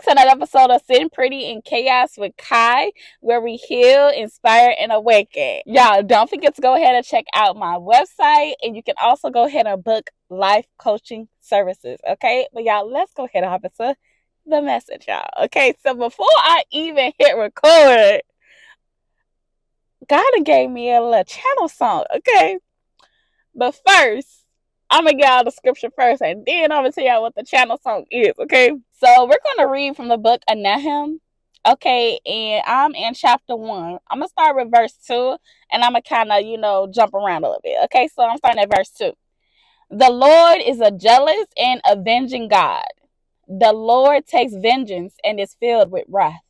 to another episode of Sitting Pretty in Chaos with Kai, where we heal, inspire, and awaken. Y'all, don't forget to go ahead and check out my website, and you can also go ahead and book life coaching services, okay? But y'all, let's go ahead and hop into the message, y'all. Okay, so before I even hit record, God gave me a little channel song, okay? But first, I'm going to get out the scripture first, and then I'm going to tell y'all what the channel song is, okay? So we're going to read from the book of Nahum, okay? And I'm in chapter 1. I'm going to start with verse 2, and I'm going to kind of, jump around a little bit, okay? So I'm starting at verse 2. The Lord is a jealous and avenging God. The Lord takes vengeance and is filled with wrath.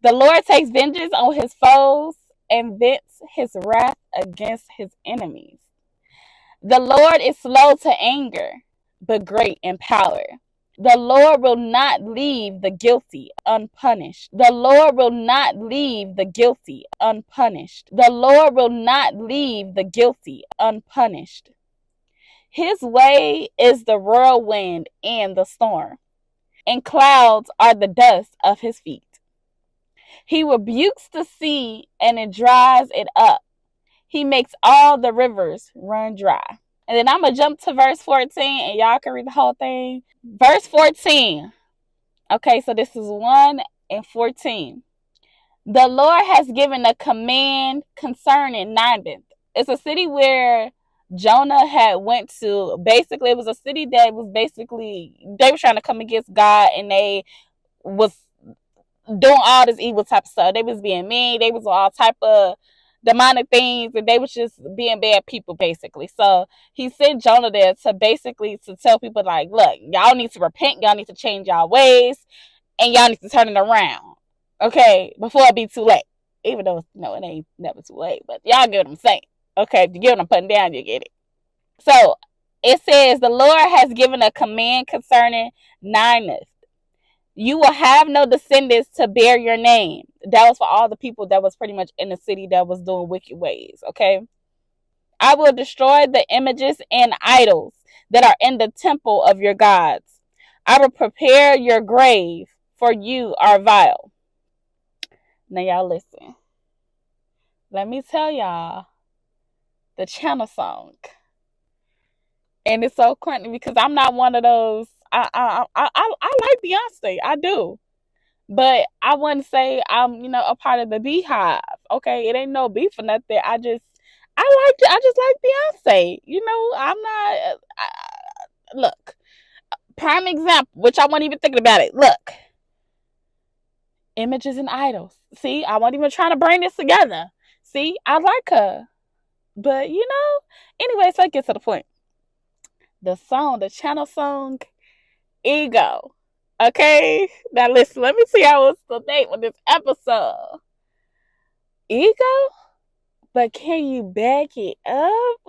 The Lord takes vengeance on his foes and vents his wrath against his enemies. The Lord is slow to anger, but great in power. The Lord will not leave the guilty unpunished. The Lord will not leave the guilty unpunished. The Lord will not leave the guilty unpunished. His way is the whirlwind and the storm, and clouds are the dust of his feet. He rebukes the sea and it dries it up. He makes all the rivers run dry. And then I'm going to jump to verse 14 and y'all can read the whole thing. Verse 14. Okay, so this is 1 and 14. The Lord has given a command concerning Nineveh. It's a city where Jonah had went to. Basically, it was a city that was they were trying to come against God, and they was doing all this evil type of stuff. They was being mean. They was all type of demonic things, and they was just being bad people, basically. So he sent Jonah there to tell people, like, look, y'all need to repent. Y'all need to change y'all ways, and y'all need to turn it around, okay, before it be too late. Even though, it ain't never too late, but y'all get what I'm saying. Okay, if you get what I'm putting down, you get it. So it says, the Lord has given a command concerning Nineveh. You will have no descendants to bear your name. That was for all the people that was pretty much in the city that was doing wicked ways, okay? I will destroy the images and idols that are in the temple of your gods. I will prepare your grave, for you are vile. Now y'all listen. Let me tell y'all the channel song. And it's so corny because I'm not one of those. I like Beyonce. I do. But I wouldn't say I'm, a part of the beehive. Okay, it ain't no beef or nothing. I just like Beyonce. I'm not. Look, prime example, which I wasn't even thinking about it. Look, images and idols. See, I wasn't even trying to bring this together. See, I like her, but anyway, so I get to the point. The channel song, Ego. Okay, now listen, let me see how it's the name of this episode. Ego? But can you back it up?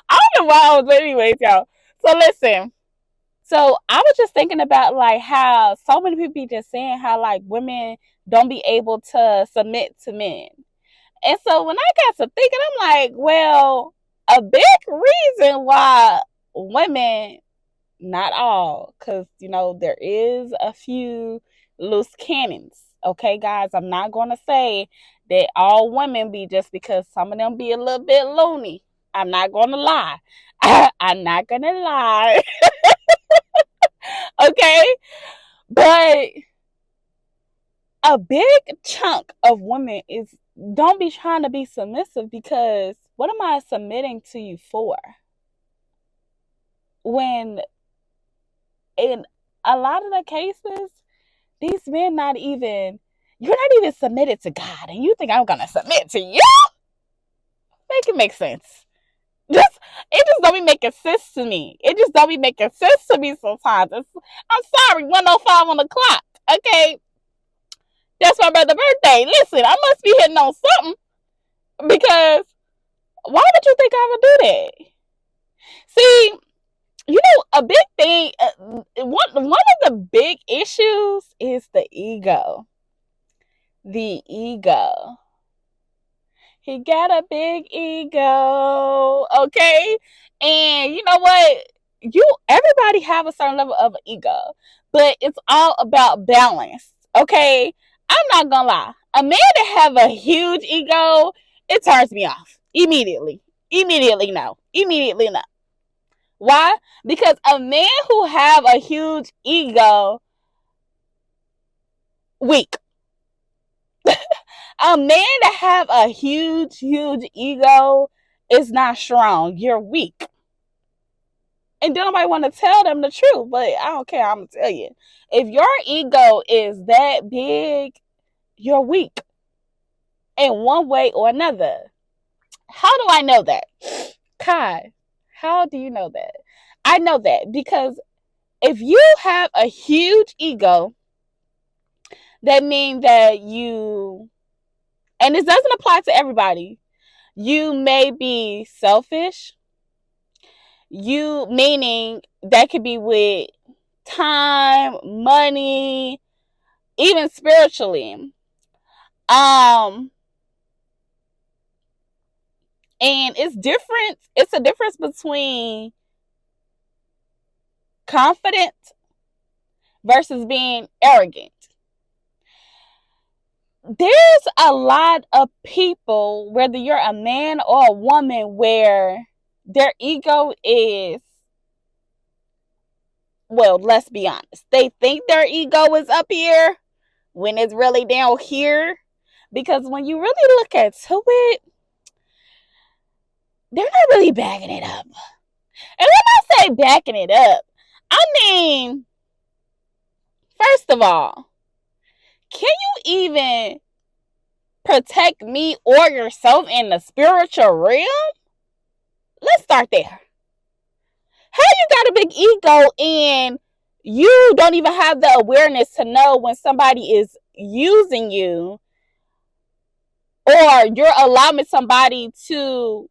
I don't know why but anyways, y'all. So listen. So I was just thinking about like how so many people be just saying how like women don't be able to submit to men. And so when I got to thinking, I'm like, well, a big reason why women, not all, because, there is a few loose cannons. Okay, guys, I'm not going to say that all women be just because some of them be a little bit loony. I'm not going to lie. I'm not going to lie. Okay, but a big chunk of women don't be trying to be submissive because what am I submitting to you for? When in a lot of the cases, these men you're not even submitted to God, and you think I'm gonna submit to you? Make it make sense. It just don't be making sense to me. It just don't be making sense to me sometimes. I'm sorry, 1:05 on the clock. Okay, that's my brother's birthday. Listen, I must be hitting on something because why would you think I would do that? See, a big thing. One of the big issues is the ego. The ego. He got a big ego, okay? And you know what? everybody have a certain level of ego, but it's all about balance. Okay, I'm not gonna lie. A man that have a huge ego, it turns me off immediately. Immediately no. Immediately no. Why? Because a man who have a huge ego, weak. A man that have a huge ego is not strong. You're weak. And then nobody want to tell them the truth, but I don't care. I'm gonna tell you. If your ego is that big, you're weak in one way or another. How do I know that? Kai, how do you know that? I know that because if you have a huge ego, that means that you, and this doesn't apply to everybody, you may be selfish. You, meaning that could be with time, money, even spiritually. And it's different. It's a difference between confident versus being arrogant. There's a lot of people, whether you're a man or a woman, where their ego is, well, let's be honest. They think their ego is up here when it's really down here. Because when you really look into it, they're not really backing it up. And when I say backing it up, I mean, first of all, can you even protect me or yourself in the spiritual realm? Let's start there. How you got a big ego and you don't even have the awareness to know when somebody is using you, or you're allowing somebody to,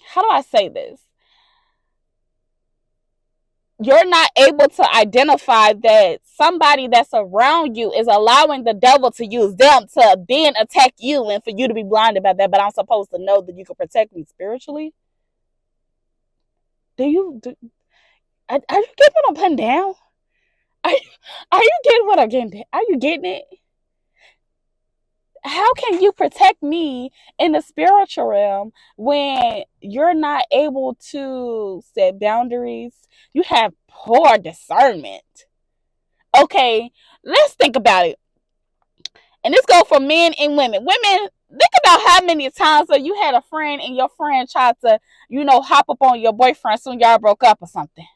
how do I say this? You're not able to identify that somebody that's around you is allowing the devil to use them to then attack you, and for you to be blinded by that. But I'm supposed to know that you can protect me spiritually. Are you getting what I'm putting down? Are you getting what I'm getting? Are you getting it? How can you protect me in the spiritual realm when you're not able to set boundaries? You have poor discernment. Okay, let's think about it. And this goes for men and women. Women, think about how many times you had a friend and your friend tried to, hop up on your boyfriend soon y'all broke up or something.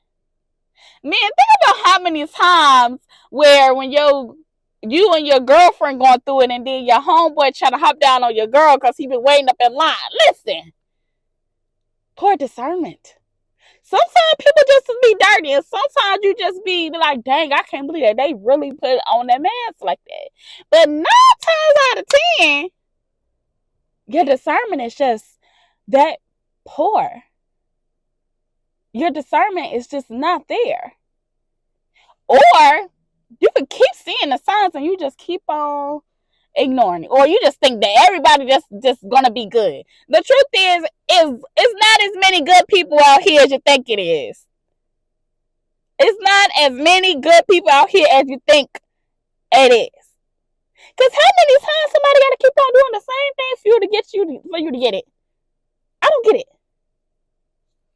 Man, think about how many times where when you and your girlfriend going through it, and then your homeboy trying to hop down on your girl because he been waiting up in line. Listen, poor discernment. Sometimes people just be dirty, and sometimes you just be like, dang, I can't believe that they really put on that mask like that. But 9 times out of 10, your discernment is just that poor. Your discernment is just not there. Or you can keep seeing the signs and you just keep on ignoring it. Or you just think that everybody just gonna be good. The truth is it's not as many good people out here as you think it is. It's not as many good people out here as you think it is. Because how many times somebody gotta keep on doing the same thing for you to get it? I don't get it.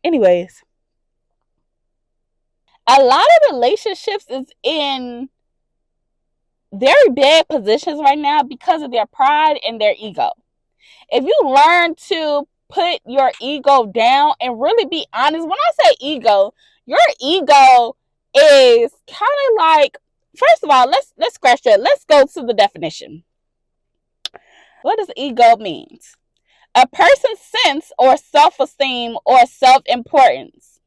Anyways, a lot of relationships is in very bad positions right now because of their pride and their ego. If you learn to put your ego down and really be honest, when I say ego, your ego is kind of like, first of all, let's scratch that. Let's go to the definition. What does ego mean? A person's sense or self-esteem or self-importance.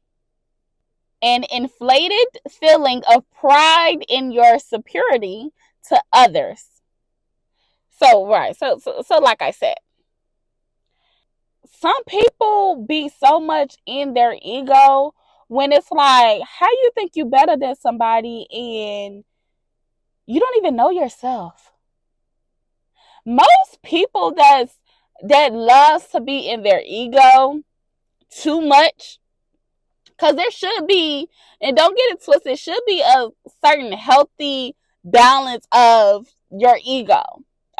An inflated feeling of pride in your superiority to others. So, right. So like I said, some people be so much in their ego when it's like, how you think you better than somebody and you don't even know yourself? Most people that loves to be in their ego too much Because there should be, and don't get it twisted, it should be a certain healthy balance of your ego.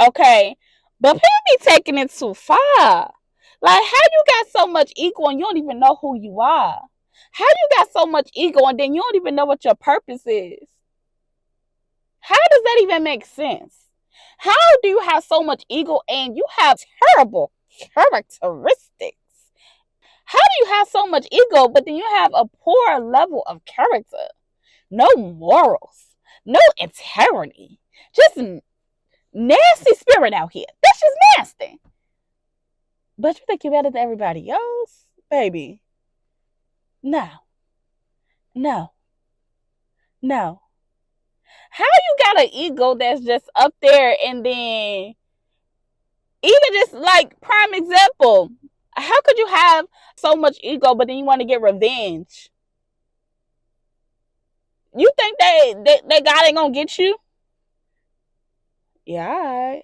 Okay? But people be taking it too far. Like, how you got so much ego and you don't even know who you are? How you got so much ego and then you don't even know what your purpose is? How does that even make sense? How do you have so much ego and you have terrible characteristics? How do you have so much ego, but then you have a poor level of character? No morals, no integrity, just nasty spirit out here. That's just nasty. But you think you're better than everybody else? Baby. No. No. No. How you got an ego that's just up there and then even just like prime example, how could you have so much ego but then you want to get revenge? You think that God ain't gonna get you? Yeah, alright.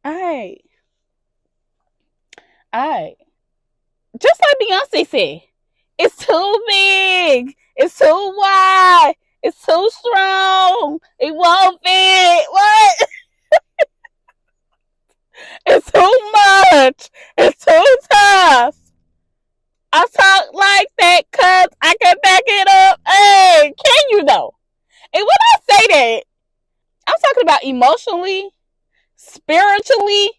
Alright. Alright. Just like Beyonce said, it's too big, it's too wide, it's too strong, it won't fit. What? It's too much. It's too tough. I talk like that cause I can back it up. Hey, can you though? And when I say that, I'm talking about emotionally, spiritually,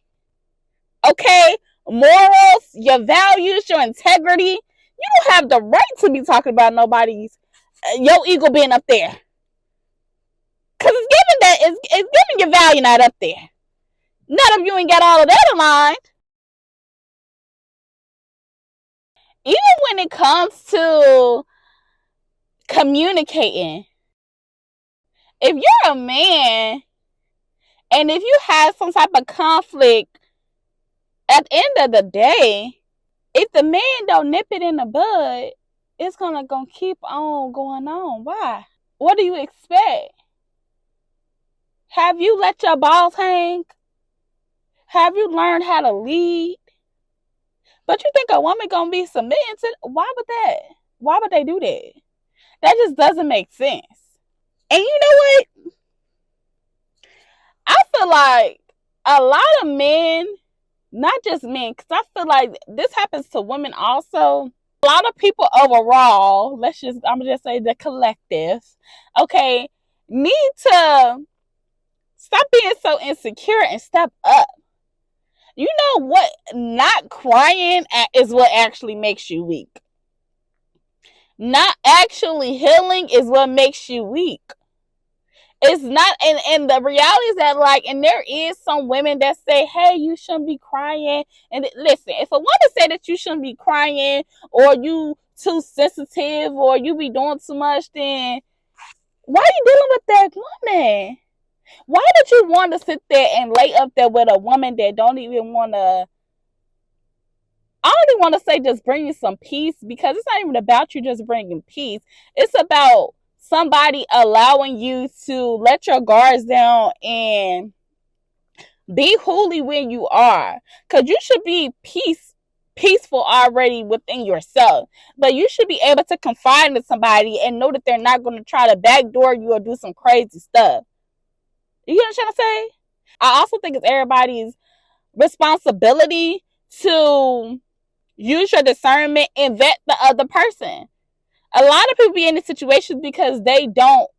okay, morals, your values, your integrity. You don't have the right to be talking about nobody's your ego being up there. Cause it's giving that it's giving your value not up there. None of you ain't got all of that aligned. Even when it comes to communicating, if you're a man and if you have some type of conflict, at the end of the day, if the man don't nip it in the bud, it's gonna keep on going on. Why? What do you expect? Have you let your balls hang? Have you learned how to lead? But you think a woman gonna be submitting to? Why would that? Why would they do that? That just doesn't make sense. And you know what? I feel like a lot of men, not just men, because I feel like this happens to women also. A lot of people overall, I'm gonna just say the collective, okay, need to stop being so insecure and step up. You know what? Not crying is what actually makes you weak. Not actually healing is what makes you weak. It's not, and the reality is that, like, and there is some women that say, hey, you shouldn't be crying. And listen, if a woman say that you shouldn't be crying, or you too sensitive, or you be doing too much, then why are you dealing with that woman? Why would you want to sit there and lay up there with a woman that don't even want to, I don't even want to say just bring you some peace, because it's not even about you just bringing peace. It's about somebody allowing you to let your guards down and be wholly when you are. Because you should be peaceful already within yourself. But you should be able to confide in somebody and know that they're not going to try to backdoor you or do some crazy stuff. You know what I'm trying to say? I also think it's everybody's responsibility to use your discernment and vet the other person. A lot of people be in these situations because they don't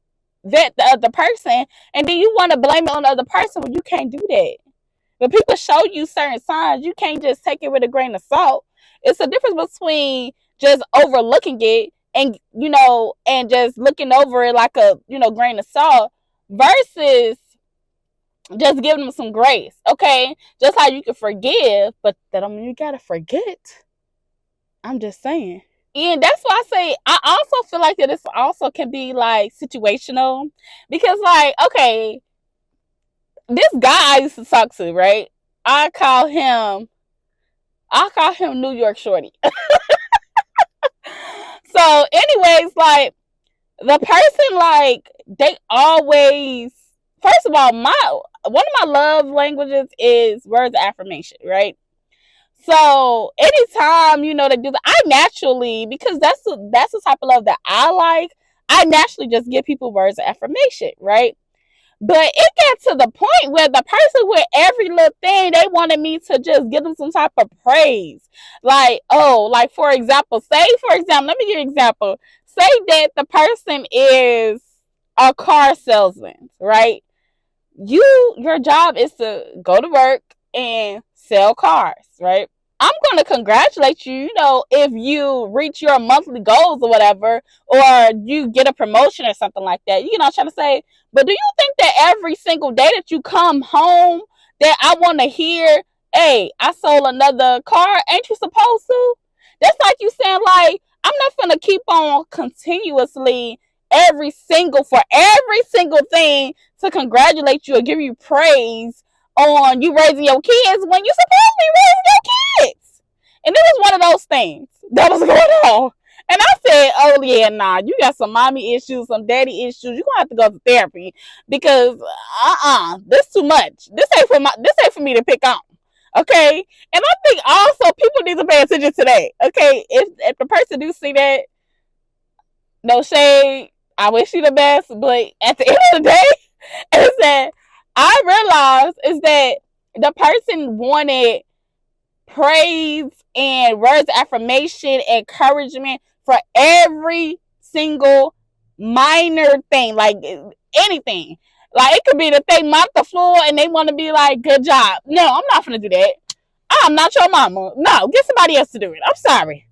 vet the other person, and then you want to blame it on the other person when you can't do that. When people show you certain signs, you can't just take it with a grain of salt. It's a difference between just overlooking it and, and just looking over it like a, grain of salt versus just giving them some grace. Okay? Just how you can forgive, but that don't mean you gotta forget. I'm just saying. And that's why I say I also feel like that this also can be like situational, because like, okay, this guy I used to talk to, right? I call him New York Shorty. So anyways, like, the person, like, they always, first of all, one of my love languages is words of affirmation, right? So anytime, they do that, I naturally, because that's the type of love that I like, I naturally just give people words of affirmation, right? But it got to the point where the person with every little thing, they wanted me to just give them some type of praise. Like, oh, like for example, let me give you an example. Say that the person is a car salesman, right? Your job is to go to work and sell cars, right? I'm going to congratulate you, if you reach your monthly goals or whatever, or you get a promotion or something like that. I'm trying to say, but do you think that every single day that you come home that I want to hear, hey, I sold another car? Ain't you supposed to? That's like you saying, like, I'm not going to keep on continuously for every single thing to congratulate you or give you praise on you raising your kids when you supposed to be raising your kids. And it was one of those things that was going on. And I said, oh yeah, nah, you got some mommy issues, some daddy issues. You're gonna have to go to therapy because this too much. This ain't for me to pick on. Okay. And I think also people need to pay attention to that. Okay. If the person do see that, no shade, I wish you the best, but at the end of the day, is that I realized is that the person wanted praise and words of affirmation, encouragement for every single minor thing, like anything. Like it could be that they mop the floor and they want to be like, good job. No, I'm not gonna do that. I'm not your mama. No, get somebody else to do it. I'm sorry.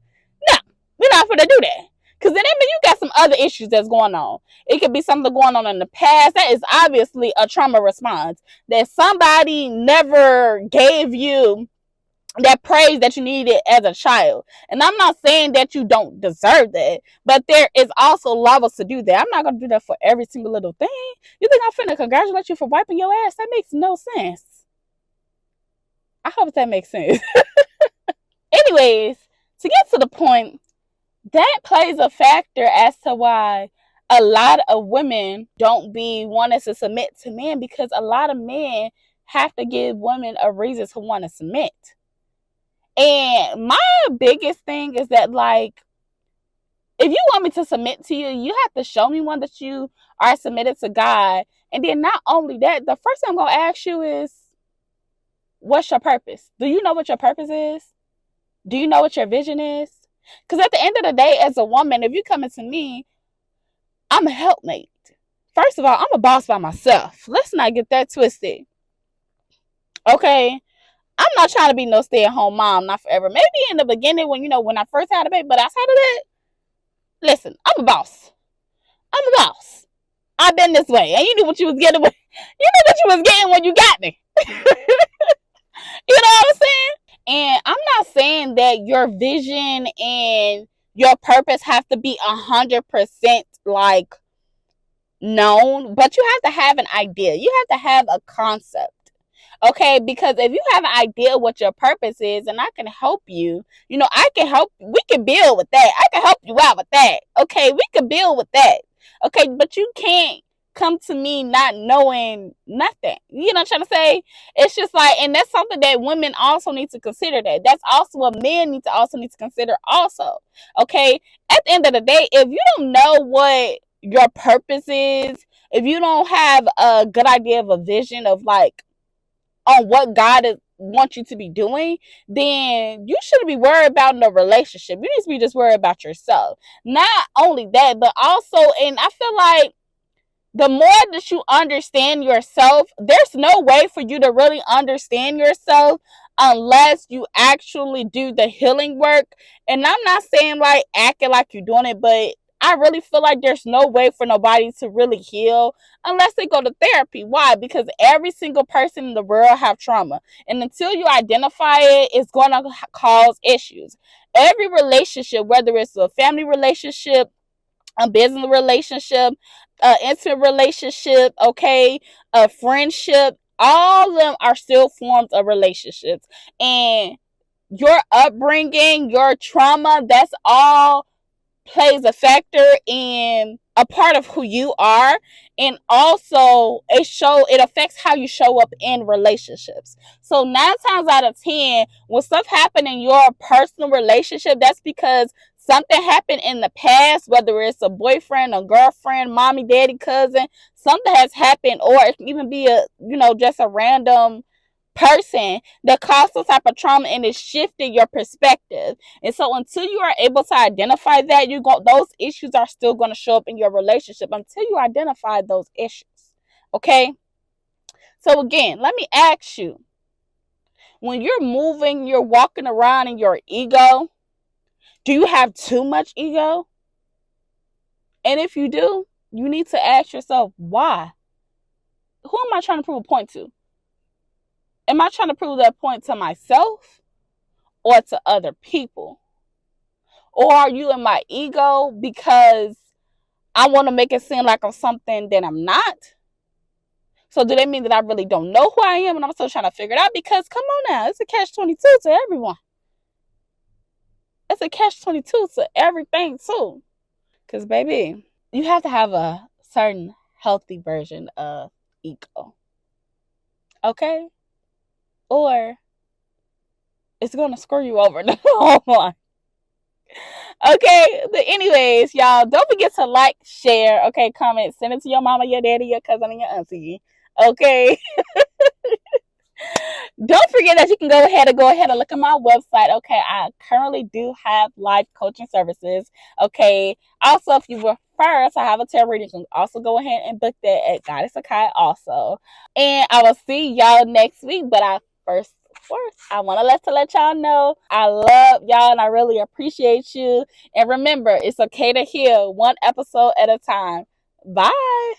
No, we're not gonna do that. Because then you got some other issues that's going on. It could be something going on in the past. That is obviously a trauma response. That somebody never gave you that praise that you needed as a child. And I'm not saying that you don't deserve that, but there is also levels to do that. I'm not going to do that for every single little thing. You think I'm finna congratulate you for wiping your ass? That makes no sense. I hope that makes sense. Anyways, to get to the point, that plays a factor as to why a lot of women don't be wanting to submit to men, because a lot of men have to give women a reason to want to submit. And my biggest thing is that, like, if you want me to submit to you, you have to show me one that you are submitted to God. And then not only that, the first thing I'm going to ask you is, what's your purpose? Do you know what your purpose is? Do you know what your vision is? Because at the end of the day, as a woman, if you come into me, I'm a helpmate. First of all, I'm a boss by myself. Let's not get that twisted. Okay? I'm not trying to be no stay-at-home mom, not forever. Maybe in the beginning when I first had a baby, but outside of that, listen, I'm a boss. I'm a boss. I've been this way. And you knew what you was getting when you got me. You know what I'm saying? And I'm not saying that your vision and your purpose have to be 100% like known, but you have to have an idea. You have to have a concept. Okay, because if you have an idea what your purpose is, and I can help you, I can help, we can build with that. I can help you out with that. Okay, we can build with that. Okay, but you can't come to me not knowing nothing. You know what I'm trying to say? It's just like, and that's something that women also need to consider. That's also what men need to consider also. Okay, at the end of the day, if you don't know what your purpose is, if you don't have a good idea of a vision of like on what God wants you to be doing, then you shouldn't be worried about no relationship. You need to be just worried about yourself. Not only that, but also, and I feel like the more that you understand yourself, there's no way for you to really understand yourself unless you actually do the healing work. And I'm not saying like acting like you're doing it, but I really feel like there's no way for nobody to really heal unless they go to therapy. Why? Because every single person in the world have trauma. And until you identify it, it's going to cause issues. Every relationship, whether it's a family relationship, a business relationship, an intimate relationship, okay, a friendship, all of them are still forms of relationships. And your upbringing, your trauma, that's all plays a factor in a part of who you are, and also it affects how you show up in relationships. So 9 times out of 10, when stuff happen in your personal relationship, that's because something happened in the past, whether it's a boyfriend, a girlfriend, mommy, daddy, cousin. Something has happened, or it can even be just a random person that caused some type of trauma, and it shifted your perspective. And so until you are able to identify that, those issues are still going to show up in your relationship until you identify those issues. Okay? So again, let me ask you, when you're moving, you're walking around in your ego, do you have too much ego? And if you do, you need to ask yourself, why? Who am I trying to prove a point to? Am I trying to prove that point to myself or to other people? Or are you in my ego because I want to make it seem like I'm something that I'm not? So do that mean that I really don't know who I am and I'm still trying to figure it out? Because come on now, it's a catch-22 to everyone. It's a catch-22 to everything too. Because baby, you have to have a certain healthy version of ego. Okay? Or it's going to screw you over. Okay, but anyways, y'all, don't forget to like, share, okay, comment, send it to your mama, your daddy, your cousin, and your auntie. Okay. Don't forget that you can go ahead and look at my website. Okay, I currently do have life coaching services. Okay. Also, if you prefer to have a tarot reading, you can also go ahead and book that at Goddess Akai also. And I will see y'all next week. But first, I want to let y'all know I love y'all and I really appreciate you. And remember, it's okay to heal one episode at a time. Bye.